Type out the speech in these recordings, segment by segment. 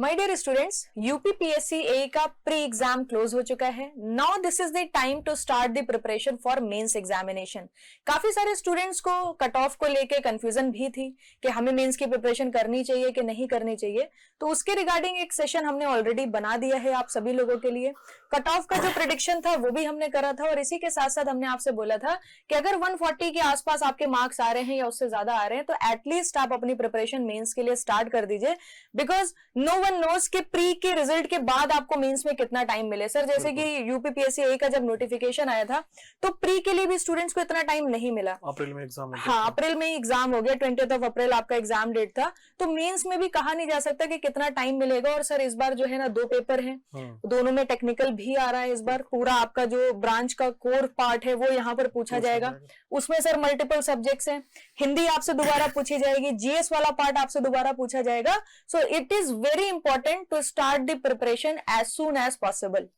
My dear students, UPPSC A का pre exam close हो चुका है। Now this is the time to start the preparation for mains examination. काफी सारे students को कट ऑफ को लेके कंफ्यूजन भी थी कि हमें मेंस की प्रिपरेशन करनी चाहिए कि नहीं करनी चाहिए, तो उसके रिगार्डिंग एक सेशन हमने ऑलरेडी बना दिया है आप सभी लोगों के लिए। कट ऑफ का जो प्रेडिक्शन था वो भी हमने करा था, और इसी के साथ साथ हमने आपसे बोला था कि अगर 140 के आसपास आपके मार्क्स आ रहे हैं या उससे ज्यादा आ रहे हैं तो एटलीस्ट आप अपनी प्रिपरेशन मेंस के लिए स्टार्ट कर दीजिए, बिकॉज नो वन नोस के प्री के रिजल्ट के बाद आपको मेंस में कितना टाइम मिले। सर जैसे कि यूपीपीएससी ए का जब नोटिफिकेशन आया था तो प्री के लिए भी स्टूडेंट्स को इतना टाइम नहीं मिला। अप्रैल में एग्जाम अप्रैल में एग्जाम हो गया, 20 अप्रैल आपका एग्जाम डेट था, तो मेंस में भी कहा नहीं जा सकता कि कितना टाइम मिलेगा। और सर इस बार जो है ना 2 पेपर हैं, दोनों में टेक्निकल भी आ रहा है इस बार। पूरा आपका जो ब्रांच का कोर पार्ट है वो यहाँ पर पूछा जाएगा। उसमें सर मल्टीपल सब्जेक्ट्स हैं, हिंदी आपसे दोबारा पूछी जाएगी, जीएस वाला पार्ट आपसे दोबारा पूछा जाएगा। So it is very important to start the preparation as soon as possible.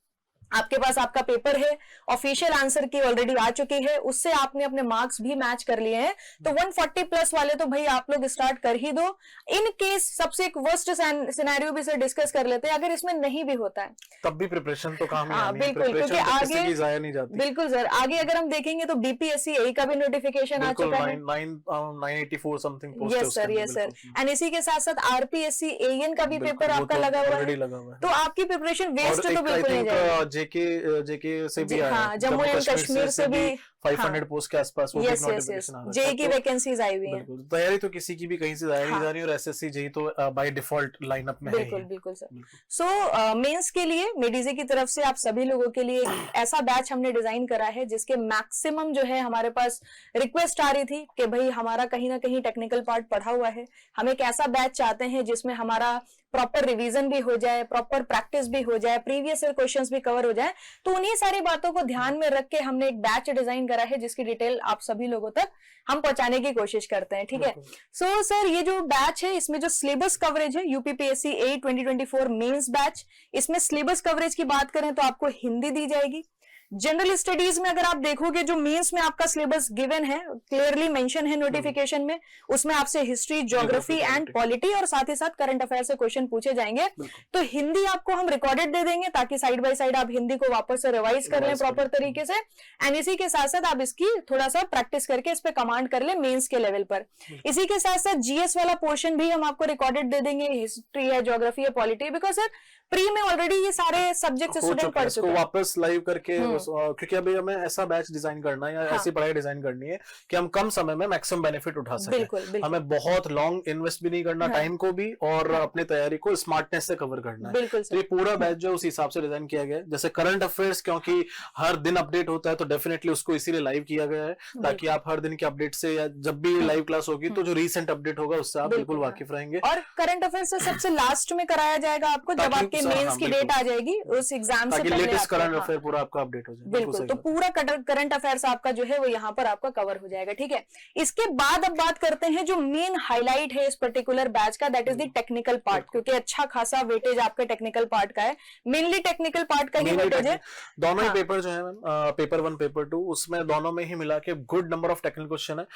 आपके पास आपका पेपर है, ऑफिशियल आंसर की ऑलरेडी आ चुकी है, उससे आपने अपने मार्क्स भी मैच कर लिए हैं, तो 140 प्लस वाले तो भाई आप लोग स्टार्ट कर ही दो। इन केस सबसे एक वर्स्ट सिनेरियो भी सर डिस्कस कर लेते हैं, अगर इसमें नहीं भी होता है तब भी प्रिपरेशन तो काम नहीं, बिल्कुल, क्योंकि आगे जाया नहीं जाती। बिल्कुल सर, आगे अगर हम देखेंगे तो बीपीएससी ए का भी नोटिफिकेशन आ चुका है, 984 something post. Yes sir, yes sir. And इसी के साथ साथ आरपीएससी एएन का भी पेपर आपका लगा हुआ है, तो आपकी प्रिपरेशन वेस्ट तो बिल्कुल नहीं जाएगी। जेके से भी आया, जम्मू एंड कश्मीर से भी 500 पोस्ट के आसपास वो नोटिफिकेशन आ रहा है। जेई की वैकेंसीज आई हुई हैं। तैयारी तो किसी की भी कहीं से जाया नहीं जा रही, और एसएससी जेई तो बाय डिफॉल्ट लाइनअप में है। बिल्कुल बिल्कुल सर। सो मेंस के लिए मेडिजे की तरफ से आप सभी लोगों के लिए ऐसा बैच हमने डिजाइन करा है जिसके मैक्सिमम जो है हमारे पास रिक्वेस्ट आ रही थी कि भाई हमारा कहीं ना कहीं टेक्निकल पार्ट पढ़ा हुआ है, हम एक ऐसा बैच चाहते हैं जिसमें हमारा प्रॉपर रिवीजन भी हो जाए, प्रॉपर प्रैक्टिस भी हो जाए, प्रीवियस ईयर क्वेश्चंस भी कवर हो जाए। तो उन्हीं सारी बातों को ध्यान में रख के हमने एक बैच डिजाइन करा है जिसकी डिटेल आप सभी लोगों तक हम पहुंचाने की कोशिश करते हैं, ठीक है। सो सर ये जो बैच है इसमें जो सिलेबस कवरेज है यूपीपीएससी ए 2024 मेंस बैच, इसमें सिलेबस कवरेज की बात करें तो आपको हिंदी दी जाएगी। जनरल स्टडीज में अगर आप देखोगे जो मेंस में आपका सिलेबस गिवन है, क्लियरली मेंशन है नोटिफिकेशन में, उसमें आपसे हिस्ट्री, ज्योग्राफी एंड पॉलिटी और साथ ही साथ करंट अफेयर से क्वेश्चन पूछे जाएंगे। तो हिंदी आपको हम रिकॉर्डेड दे देंगे ताकि साइड बाय साइड आप हिंदी को वापस से रिवाइज कर लें प्रॉपर तरीके से, एंड इसी के साथ साथ आप इसकी थोड़ा सा प्रैक्टिस करके इस पे कमांड कर ले मेंस के लेवल पर। इसी के साथ साथ जीएस वाला पोर्शन भी हम आपको रिकॉर्डेड दे देंगे, हिस्ट्री है, ज्योग्राफी है, पॉलिटी, बिकॉज सर प्री में ऑलरेडी ये सारे सब्जेक्ट स्टूडेंट पढ़ चुके हैं। वापस लाइव करके, क्योंकि अभी हमें ऐसा बैच डिजाइन करना है या ऐसी पढ़ाई डिजाइन करनी है कि हम कम समय में मैक्सिमम बेनिफिट उठा सकें। बिल्कुल। हमें बहुत लॉन्ग इन्वेस्ट भी नहीं करना टाइम को भी, और अपनी तैयारी को स्मार्टनेस से कवर करना है। तो ये पूरा बैच जो उस हिसाब से डिजाइन किया गया है। जैसे करंट अफेयर्स, क्योंकि हर दिन अपडेट होता है तो डेफिनेटली उसको इसीलिए लाइव किया गया है ताकि आप हर दिन के अपडेट से, या जब भी लाइव क्लास होगी तो जो रिसेंट अपडेट होगा उससे आप बिल्कुल वाकिफ रहेंगे। और करंट अफेयर्स सबसे लास्ट में कराया जाएगा आपको जब आपके मेंस की डेट आ जाएगी, उस एग्जाम से पहले लेटेस्ट करंट अफेयर पूरा आपका अपडेट हो जाए। बिल्कुल, तो पूरा करंट अफेयर्स आपका जो है वो यहाँ पर आपका कवर हो जाएगा, ठीक है। इसके बाद अब बात करते हैं जो मेन हाईलाइट है इस पर्टिकुलर बैच का, that is the technical part, क्योंकि अच्छा खासा वेटेज आपके टेक्निकल पार्ट का है, मेनली टेक्निकल पार्ट का ही वेटेज है। दोनों ही पेपर जो है पेपर 1 पेपर 2, उसमें दोनों में ही मिला के good number of technical question है,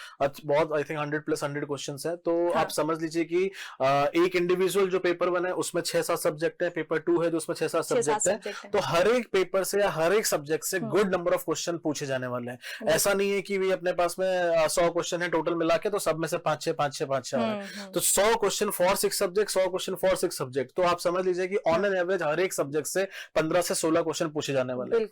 बहुत आई थिंक 100+100 क्वेश्चन है। तो आप समझ लीजिए कि एक इंडिविजुअल जो पेपर 1 है उसमें 6-7 सब्जेक्ट है, पेपर 2 है जो उसमें 6-7 सब्जेक्ट है, तो हर एक पेपर से या हर एक सब्जेक्ट से गुड नंबर ऑफ क्वेश्चन पूछे जाने वाले हैं। ऐसा नहीं है कि भी अपने पास में 100 क्वेश्चन है टोटल मिला के तो सब में से 5-6 आ रहे हैं। तो 100 question for 6 subject, 100 question for 6 subject, तो आप समझ लीजिए कि ऑन एन एवरेज हर एक सब्जेक्ट से 15 से 16 क्वेश्चन पूछे जाने वाले हैं।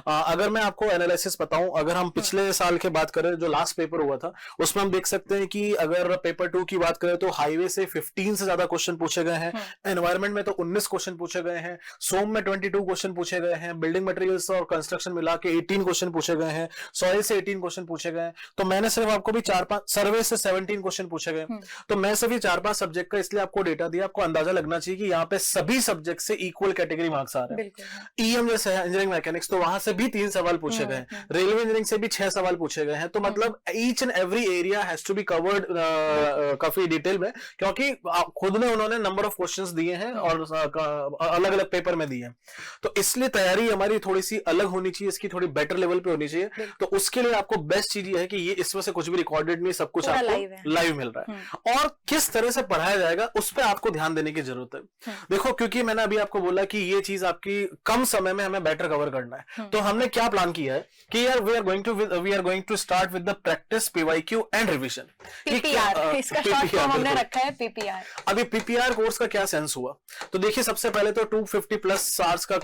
अगर मैं आपको एनालिसिस बताऊं, अगर हम पिछले साल की बात करें जो लास्ट पेपर हुआ था उसमें हम देख सकते हैं कि अगर पेपर 2 की बात करें तो हाईवे से 15 से ज्यादा क्वेश्चन पूछे गए हैं, एनवायरमेंट में तो 19 क्वेश्चन पूछे गए हैं, सोम में 22 क्वेश्चन पूछे गए हैं, बिल्डिंग मटेरियल्स और कंस्ट्रक्शन मिला के 18 क्वेश्चन पूछे गए हैं, सॉइल से 18 क्वेश्चन पूछे गए। तो मैंने सिर्फ आपको भी 4-5, सर्वे से 17 क्वेश्चन पूछे गए। तो मैं सभी 4-5 सब्जेक्ट का इसलिए आपको डेटा दिया, आपको अंदाजा लगना चाहिए कि यहाँ पे सभी सब्जेक्ट से इक्वल कैटेगरी मार्क्स आ रहे हैं। ईएम जैसे इंजीनियरिंग मैकेनिक्स, तो वहां से भी 3 सवाल पूछे गए, रेलवे इंजीनियरिंग से भी 6 सवाल पूछे गए हैं। तो मतलब each and every area has to be covered काफी डिटेल में, क्योंकि खुद में उन्होंने नंबर ऑफ क्वेश्चंस दिए हैं और अलग अलग पेपर में दिए हैं। तो इसलिए तैयारी हमारी थोड़ी सी अलग होनी होनी चाहिए, इसकी थोड़ी बेटर लेवल पे होनी चाहिए। तो उसके लिए आपको बेस्ट चीज ये है कि ये इसमें से कुछ भी रिकॉर्डेड नहीं, सब कुछ आपको लाइव मिल रहा है। और किस तरह से पढ़ाया जाएगा उस पर आपको ध्यान देने की जरूरत है। देखो, क्योंकि मैंने अभी आपको बोला कि ये चीज आपकी कम समय में हमें बेटर कवर करना है, तो हमने क्या प्लान किया है कि यार we are going to start with the practice, PYQ and revision. PPR, इसका शॉर्ट फॉर्म हमने रखा है पीपीआर। अभी पीपीआर कोर्स का क्या सेंस हुआ, तो देखिए सबसे पहले तो 250+ आवर्स का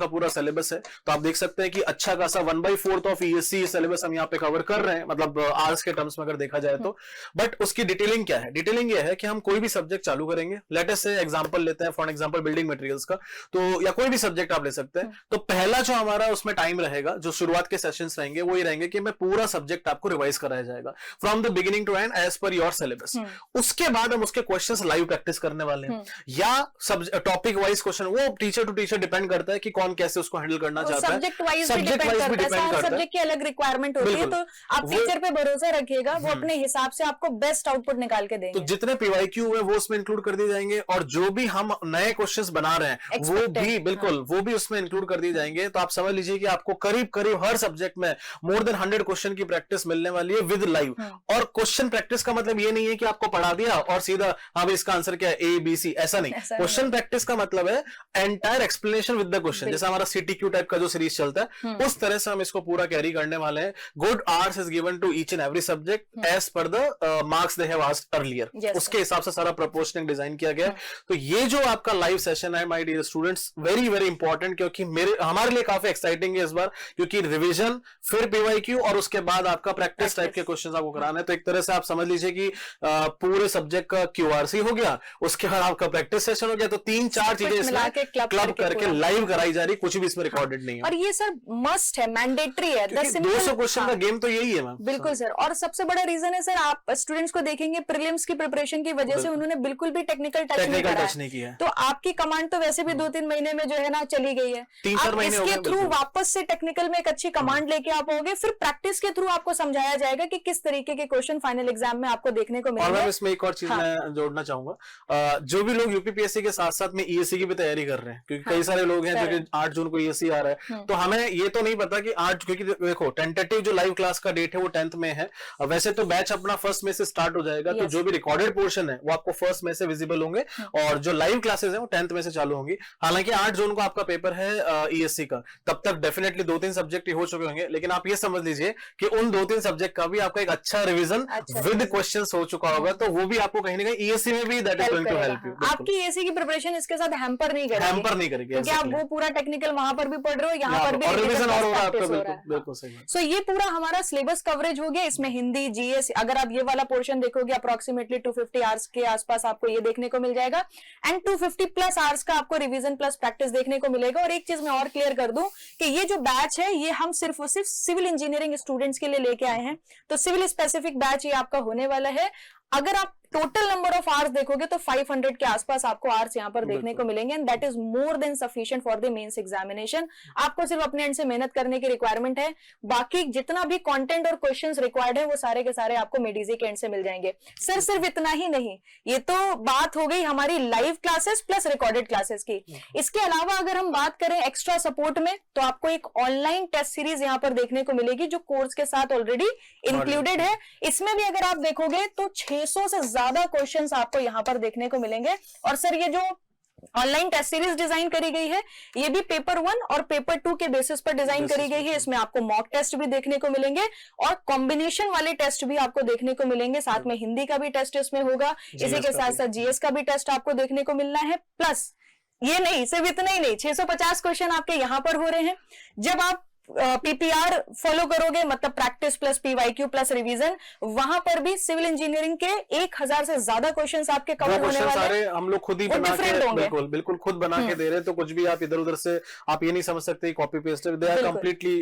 पूरा सिलेबस है। तो आप देख सकते हैं कि अच्छा खासा 1/4 ऑफ ईएससी सिलेबस हम यहाँ पे कवर कर रहे हैं, मतलब आवर्स के टर्म्स में अगर देखा जाए तो। बट उसकी डिटेलिंग क्या है? डिटेलिंग ये है कि हम कोई भी सब्जेक्ट चालू करेंगे, लेट अस से एग्जांपल लेते हैं, फॉर एग्जांपल बिल्डिंग मटेरियल्स का, तो या कोई भी सब्जेक्ट आप ले सकते हैं। तो पहला जो हमारा उसमें टाइम रहेगा, जो शुरुआत के सेशंस रहेंगे, वो ये रहेंगे कि मैं पूरा सब्जेक्ट आपको रिवाइज कराया जाएगा from the beginning to end as per your syllabus. उसके बाद हम उसके क्वेश्चंस लाइव प्रैक्टिस करने वाले हैं, या टॉपिक वाइज क्वेश्चन, वो टीचर टू टीचर डिपेंड करता है कि कौन कैसे उसको हैंडल करना चाहता है। सब्जेक्ट वाइज भी डिपेंड करता है, सब्जेक्ट की अलग रिक्वायरमेंट होती है, तो आप टीचर पे भरोसा रखिएगा, वो अपने हिसाब से आपको बेस्ट आउटपुट निकाल के देंगे। तो जितने पीवाईक्यू है वो उसमें इंक्लूड कर दिए जाएंगे, और जो भी हम नए क्वेश्चंस बना रहे हैं वो भी बिल्कुल वो भी उसमें इंक्लूड कर दिए जाएंगे। तो आप समझ लीजिए कि आपको करीब करीब हर सब्जेक्ट में मोर देन 100 क्वेश्चन की प्रैक्टिस मिलने वाली है विद लाइव। और क्वेश्चन प्रैक्टिस का मतलब ये नहीं है कि आपको पढ़ा दिया और सीधा हाँ भाई इसका आंसर क्या है ABC, ऐसा नहीं। क्वेश्चन प्रैक्टिस का मतलब है entire explanation with the question, जैसे हमारा CTQ टाइप का जो सीरीज चलता है उस तरह से हम इसको पूरा कैरी करने वाले हैं। Good hours is given to each and every subject as per the marks they have asked earlier, उसके हिसाब से सारा प्रोपोर्शनिंग डिजाइन किया गया है। तो ये जो आपका लाइव सेशन है my dear students, very very important, क्योंकि हमारे लिए काफी एक्साइटिंग है इस बार, क्योंकि रिवीजन फिर पीवाईक्यू और उसके बाद आपका प्रैक्टिस टाइप के क्वेश्चन आपको कराना है। तो एक तरह से आप समझ लीजिए कि पूरे सब्जेक्ट का QRC हो गया, उसके बाद आपका प्रैक्टिस सेशन हो गया, तो 3-4 चीजें क्लब करके लाइव कराई जा रही, कुछ भी इसमें रिकॉर्डेड नहीं है। और ये सर मस्ट है, मैंडेटरी है, 200 क्वेश्चन का गेम तो यही है मैम। बिल्कुल सर, और सबसे बड़ा रीजन है सर, आप स्टूडेंट्स को देखेंगे प्रीलिम्स की प्रिपरेशन की वजह से उन्होंने बिल्कुल भी टेक्निकल टच नहीं किया है। तो आपकी कमांड तो वैसे भी 2-3 महीने में जो है ना चली गई है, 3-4 महीने इसके थ्रू वापस से टेक्निकल में एक अच्छी कमांड लेके आप आओगे, फिर प्रैक्टिस के थ्रू आपको समझाया जाएगा कि किस तरीके के क्वेश्चन फाइनल एग्जाम में आपको देखने को मिलेंगे। और इसमें एक और चीज मैं जोड़ना चाहूंगा, जो भी लोग यूपीपीएससी के साथ साथ में ESC की भी तैयारी कर रहे हैं, क्योंकि कई सारे लोग हैं जो कि 8 जून को ESC आ रहा है, तो हमें ये तो नहीं पता कि 8, क्योंकि देखो टेंटेटिव जो लाइव क्लास का डेट है वो 10th में है, वैसे तो बैच अपना 1 मई से स्टार्ट हो जाएगा। तो जो भी रिकॉर्डेड पोर्शन है वो आपको 1 मई से विजिबल होंगे, और जो लाइव क्लासेस है वो 10th मई से चालू होंगी। हालांकि 8 जून को आपका पेपर है ESC का, तब तक डेफिनेटली 2-3 सब्जेक्ट हो चुके होंगे, लेकिन आप ये समझ लीजिए कि उन 2-3 सब्जेक्ट का भी आपका एक अच्छा रिवीजन विद क्वेश्चंस हो चुका होगा, तो वो भी आपको कहीं ना कहीं ESC में भी that is going to help you. आपकी ESC की प्रिपरेशन इसके साथ हैम्पर नहीं करेगी, क्योंकि आप वो पूरा टेक्निकल वहां पर भी पढ़ रहे हो, यहाँ पर भी रिवीजन और हो रहा है। बिल्कुल सही। सो ये पूरा हमारा सिलेबस कवरेज हो गया, इसमें हिंदी, GS, अगर आप ये वाला पोर्शन देखोगे अप्रोक्सीमेटली 250 आवर्स के आसपास आपको ये देखने को मिल जाएगा, एंड 250+ आवर्स का आपको रिवीजन प्लस प्रैक्टिस देखने को मिलेगा। और एक चीज मैं और क्लियर कर दूं कि ये जो बैच है ये हम सिर्फ और सिर्फ सिविल इंजीनियरिंग स्टूडेंट्स के लिए लेके आए हैं, तो सिविल स्पेसिफिक बैच ये आपका होने वाला है। अगर आप टोटल नंबर ऑफ आवर्स देखोगे तो 500 के आसपास आपको आवर्स यहाँ पर देखने को मिलेंगे, and that is more than sufficient for the mains examination. आपको सिर्फ अपने एंड से मेहनत करने की रिक्वायरमेंट है, बाकी जितना भी कंटेंट और क्वेश्चंस रिक्वायर्ड है वो सारे के सारे आपको मेडिजे के एंड से मिल जाएंगे। सर सिर्फ इतना ही नहीं, ये तो बात हो गई हमारी live classes plus recorded classes की। इसके अलावा अगर हम बात करें एक्स्ट्रा सपोर्ट में, तो आपको एक ऑनलाइन टेस्ट सीरीज यहाँ पर देखने को मिलेगी जो कोर्स के साथ ऑलरेडी इंक्लूडेड है। इसमें भी अगर आप देखोगे तो 600 से ज्यादा क्वेश्चंस आपको यहाँ पर देखने को मिलेंगे। और सर ये जो ऑनलाइन टेस्ट सीरीज डिजाइन करी गई है ये भी पेपर 1 और पेपर 2 के बेसिस पर डिजाइन करी गई है। इसमें आपको मॉक टेस्ट भी देखने को मिलेंगे और कॉम्बिनेशन वाले टेस्ट भी आपको देखने को मिलेंगे, साथ में हिंदी का भी टेस्ट इसमें होगा, इसी के साथ साथ GS का भी टेस्ट आपको देखने को मिलना है। प्लस ये नहीं, सिर्फ इतना ही नहीं, 650 क्वेश्चन आपके यहाँ पर हो रहे हैं। जब आप PPR फॉलो करोगे, मतलब practice plus PYQ plus revision, वहां पर भी सिविल इंजीनियरिंग के 1000 से ज्यादा क्वेश्चंस आपके कवर होने वाले हैं। हम लोग खुद ही बना के, बिल्कुल खुद बना के दे रहे हैं, तो कुछ भी आप इधर उधर से आप ये नहीं समझ सकते copy paste, they are completely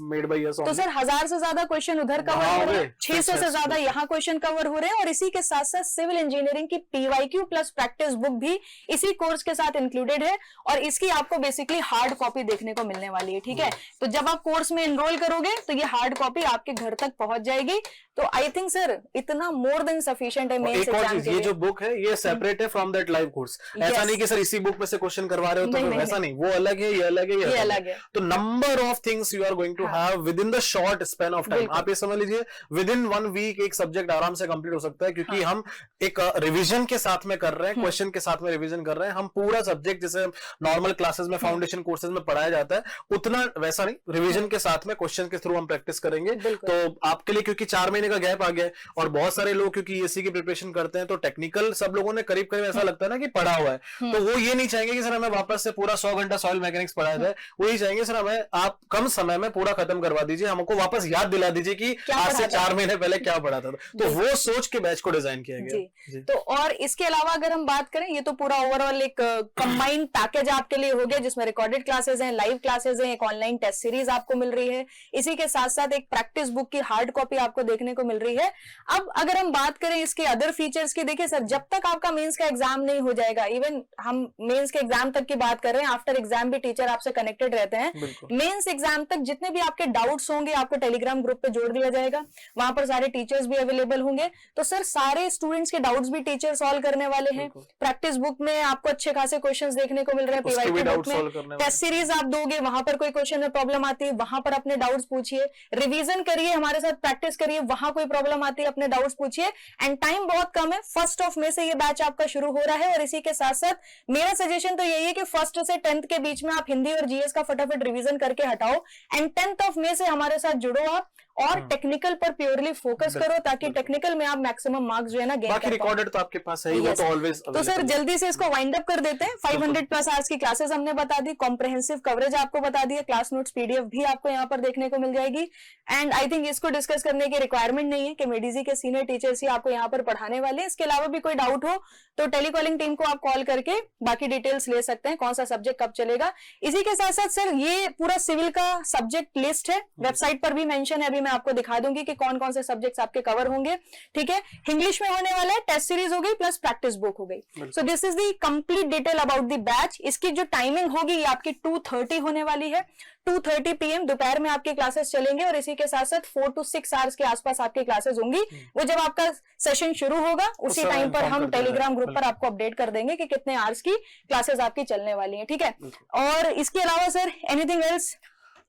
made by us. तो सर 1000 से ज्यादा क्वेश्चन उधर कवर हो रहे हैं, 600 से ज्यादा यहाँ क्वेश्चन कवर हो रहे हैं, और इसी के साथ साथ सिविल इंजीनियरिंग की PYQ प्लस प्रैक्टिस बुक भी इसी कोर्स के साथ इंक्लूडेड है, और इसकी आपको बेसिकली हार्ड कॉपी देखने को मिलने वाली है। ठीक है, तो जब जब आप कोर्स में एनरोल करोगे तो ये हार्ड कॉपी आपके घर तक पहुंच जाएगी। तो आई थिंक सर इतना मोर देन सफिशिएंट है मेंस एक और एग्जाम चीज, के ये लिए। जो बुक है ये सेपरेट है फ्रॉम दैट लाइव कोर्स। ऐसा नहीं कि सर इसी बुक में से क्वेश्चन करवा रहे हो तो नहीं, वैसा नहीं, वो अलग है, ये अलग है, ये अलग है। तो number of things you are going to have within the short span of time. आप ये समझ लीजिए विद इन 1 वीक एक सब्जेक्ट आराम से कंप्लीट हो सकता है, क्योंकि हम एक रिवीजन के साथ में कर रहे हैं, क्वेश्चन के साथ में रिवीजन कर रहे हैं। हम पूरा सब्जेक्ट जैसे नॉर्मल क्लासेस में फाउंडेशन कोर्सेज में पढ़ाया जाता है उतना वैसा नहीं, रिवीजन के साथ में क्वेश्चन के थ्रू हम प्रैक्टिस करेंगे। तो आपके लिए क्योंकि 4 महीने का गैप आ गया है और बहुत सारे लोग क्योंकि ईएससी की प्रिपरेशन करते हैं तो टेक्निकल सब लोगों ने करीब करीब ऐसा लगता है ना कि पढ़ा हुआ है, तो वो ये नहीं चाहेंगे कि सर हमें वापस से पूरा 100 घंटा सॉइल मैकेनिक्स पढ़ाया जाए। वो ये चाहेंगे सर हमें आप कम समय में पूरा खत्म करवा दीजिए, हमको वापस याद दिला दीजिए कि आज से 4 महीने पहले क्या पढ़ा था। तो वो सोच के बैच को डिजाइन किया गया जी। तो और इसके अलावा अगर हम बात करें, ये तो पूरा ओवरऑल एक कंबाइंड पैकेज आपके लिए हो गया जिसमें रिकॉर्डेड क्लासेस हैं, लाइव क्लासेस हैं, एक ऑनलाइन टेस्ट सीरीज आपको मिल रही है, इसी के साथ साथ एक प्रैक्टिस बुक की हार्ड कॉपी आपको देखने को मिल रही है। अब अगर हम बात करें इसके अदर फीचर्स की, देखिए सर जब तक आपका मेंस का एग्जाम नहीं हो जाएगा, इवन हम मेंस के एग्जाम तक की बात कर रहे हैं, आफ्टर एग्जाम भी टीचर आपसे कनेक्टेड रहते हैं। मेंस एग्जाम तक जितने भी आपके डाउट्स होंगे आपको टेलीग्राम ग्रुप पे जोड़ दिया जाएगा, वहां पर सारे टीचर्स भी अवेलेबल होंगे। तो सर सारे स्टूडेंट्स के डाउट्स भी टीचर सॉल्व करने वाले हैं। प्रैक्टिस बुक में आपको अच्छे खासे क्वेश्चंस देखने को मिल रहे हैं, पीवाईक्यू बुक में टेस्ट सीरीज आप दोगे, वहां पर कोई क्वेश्चन में प्रॉब्लम आती है वहां पर अपने डाउट्स पूछिए, रिवीजन करिए, हमारे साथ प्रैक्टिस करिए, वहां कोई प्रॉब्लम आती है अपने डाउट्स पूछिए। एंड टाइम बहुत कम है, 1 मई से ये बैच आपका शुरू हो रहा है। और इसी के साथ साथ मेरा सजेशन तो यही है कि 1 से 10 के बीच में आप हिंदी और जीएस का फटाफट रिवीजन करके हटाओ एंड 10 मई से हमारे साथ जुड़ो आप और टेक्निकल पर प्योरली फोकस करो, ताकि टेक्निकल में आप मैक्सिमम मार्क्स जो है ना गेन कर पाओ। रिकॉर्डेड तो आपके पास है ही, वो तो ऑलवेज। तो सर जल्दी से इसको वाइंड अप कर देते हैं। 500+ आवर्स की क्लासेस हमने बता दी, कॉम्प्रिहेंसिव कवरेज आपको बता दिया, क्लास नोट्स पीडीएफ भी आपको यहाँ पर देखने को मिल जाएगी। एंड आई थिंक इसको डिस्कस करने की रिक्वायरमेंट नहीं है कि मेडिजी के सीनियर टीचर्स ही आपको यहाँ पर पढ़ाने वाले हैं। इसके अलावा भी कोई डाउट हो तो टेलीकॉलिंग टीम को आप कॉल करके बाकी डिटेल्स ले सकते हैं, कौन सा सब्जेक्ट कब चलेगा। इसी के साथ साथ सर ये पूरा सिविल का सब्जेक्ट लिस्ट है, वेबसाइट पर भी मेंशन है, अभी मैं आपको दिखा दूंगी कि कौन कौन से सब्जेक्ट्स आपके कवर होंगे। ठीक है, इंग्लिश में होने वाला है, टेस्ट सीरीज हो गई प्लस प्रैक्टिस बुक हो गई। So this is the complete detail about the batch. इसकी जो टाइमिंग होगी ये आपकी 2:30 होने वाली है, 2:30 PM दोपहर में आपके क्लासेस चलेंगे और इसी के साथ साथ 4 to 6 आवर्स के आसपास आपकी क्लासेस होंगी। वो जब आपका सेशन शुरू होगा उसी टाइम पर हम टेलीग्राम ग्रुप पर आपको अपडेट कर देंगे कि कितने आवर्स की क्लासेस आपकी चलने वाली हैं। ठीक है, और इसके अलावा सर एनीथिंग एल्स?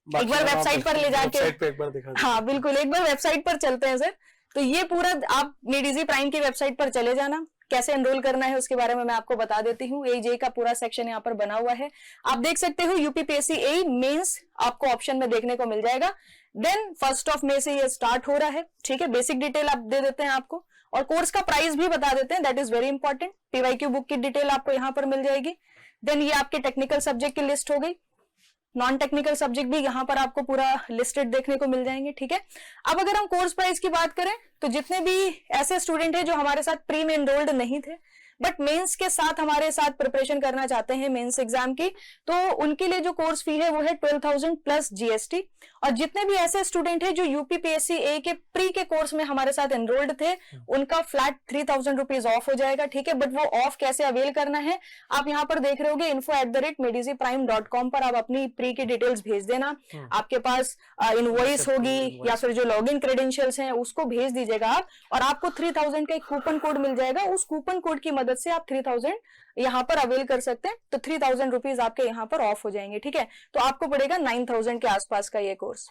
एक बार वेबसाइट पर ले जाके एक बार दिखा, हाँ बिल्कुल, एक बार वेबसाइट पर चलते हैं सर। तो ये पूरा आप मेडिजी प्राइम की वेबसाइट पर चले जाना, कैसे एनरोल करना है उसके बारे में मैं आपको बता देती हूँ। एजे का पूरा सेक्शन यहाँ पर बना हुआ है, आप देख सकते हो। यूपीपीएससी ए मेंस आपको ऑप्शन में देखने को मिल जाएगा। देन 1 मई से ये स्टार्ट हो रहा है। ठीक है, बेसिक डिटेल आप दे देते हैं आपको, और कोर्स का प्राइस भी बता देते हैं, that is very important. PYQ book की डिटेल आपको यहाँ पर मिल जाएगी। देन ये आपके टेक्निकल सब्जेक्ट की लिस्ट हो गई, नॉन टेक्निकल सब्जेक्ट भी यहाँ पर आपको पूरा लिस्टेड देखने को मिल जाएंगे। ठीक है, अब अगर हम कोर्स प्राइस की बात करें तो जितने भी ऐसे स्टूडेंट हैं जो हमारे साथ प्री में एनरोल्ड नहीं थे बट मेंस के साथ हमारे साथ प्रिपरेशन करना चाहते हैं मेंस एग्जाम की, तो उनके लिए जो कोर्स फी है वो है 12,000 प्लस जीएसटी। और जितने भी ऐसे स्टूडेंट हैं जो यूपीपीएससी ए के प्री के कोर्स में हमारे साथ एनरोल्ड थे उनका फ्लैट 3,000 रुपीज ऑफ हो जाएगा। ठीक है, बट वो ऑफ कैसे अवेल करना है आप यहाँ पर देख रहे होगे, info@mediziprime.com पर आप अपनी प्री की डिटेल्स भेज देना। आपके पास इनवॉइस होगी या फिर जो लॉगिन क्रेडेंशियल्स हैं उसको भेज दीजिएगा आप, और आपको 3,000 का एक कूपन कोड मिल जाएगा। उस कूपन कोड की मदद से आप 3,000 यहाँ पर अवेल कर सकते हैं, तो 3,000 रुपीज आपके यहाँ पर ऑफ हो जाएंगे। ठीक है, तो आपको पड़ेगा 9,000 के आसपास का ये कोर्स।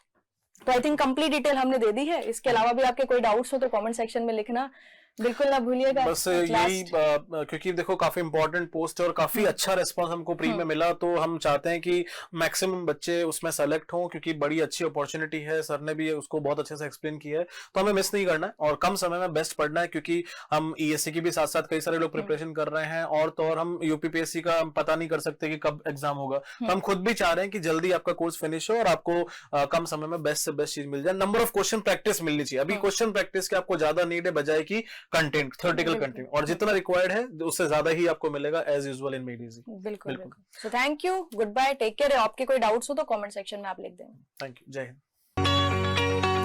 तो आई थिंक कंप्लीट डिटेल हमने दे दी है। इसके अलावा भी आपके कोई डाउट्स हो तो कमेंट सेक्शन में लिखना बिल्कुल ना भूलिएगा। बस यही क्योंकि देखो काफी इंपॉर्टेंट पोस्ट है और काफी अच्छा रिस्पांस हमको प्री में मिला, तो हम चाहते हैं कि मैक्सिमम बच्चे उसमें सेलेक्ट हों, क्योंकि बड़ी अच्छी अपॉर्चुनिटी है। सर ने भी उसको बहुत अच्छे से एक्सप्लेन किया है, तो हमें मिस नहीं करना है और कम समय में बेस्ट पढ़ना है, क्योंकि हम ईएससी की भी साथ साथ कई सारे लोग प्रिपरेशन कर रहे हैं और तो और हम यूपीपीएससी का पता नहीं कर सकते कि कब एग्जाम होगा। तो हम खुद भी चाह रहे हैं कि जल्दी आपका कोर्स फिनिश हो और आपको कम समय में बेस्ट से बेस्ट चीज मिल जाए। नंबर ऑफ क्वेश्चन प्रैक्टिस मिलनी चाहिए। अभी क्वेश्चन प्रैक्टिस के आपको ज्यादा नीड है बजाय की कंटेंट, थ्योरेटिकल कंटेंट, और जितना रिक्वायर्ड है उससे ज्यादा ही आपको मिलेगा एज यूजुअल इन मेडिजी। बिल्कुल। So thank you, goodbye, take care. आपके कोई डाउट्स हो तो कमेंट सेक्शन में आप लिख दें। थैंक यू, जय हिंद।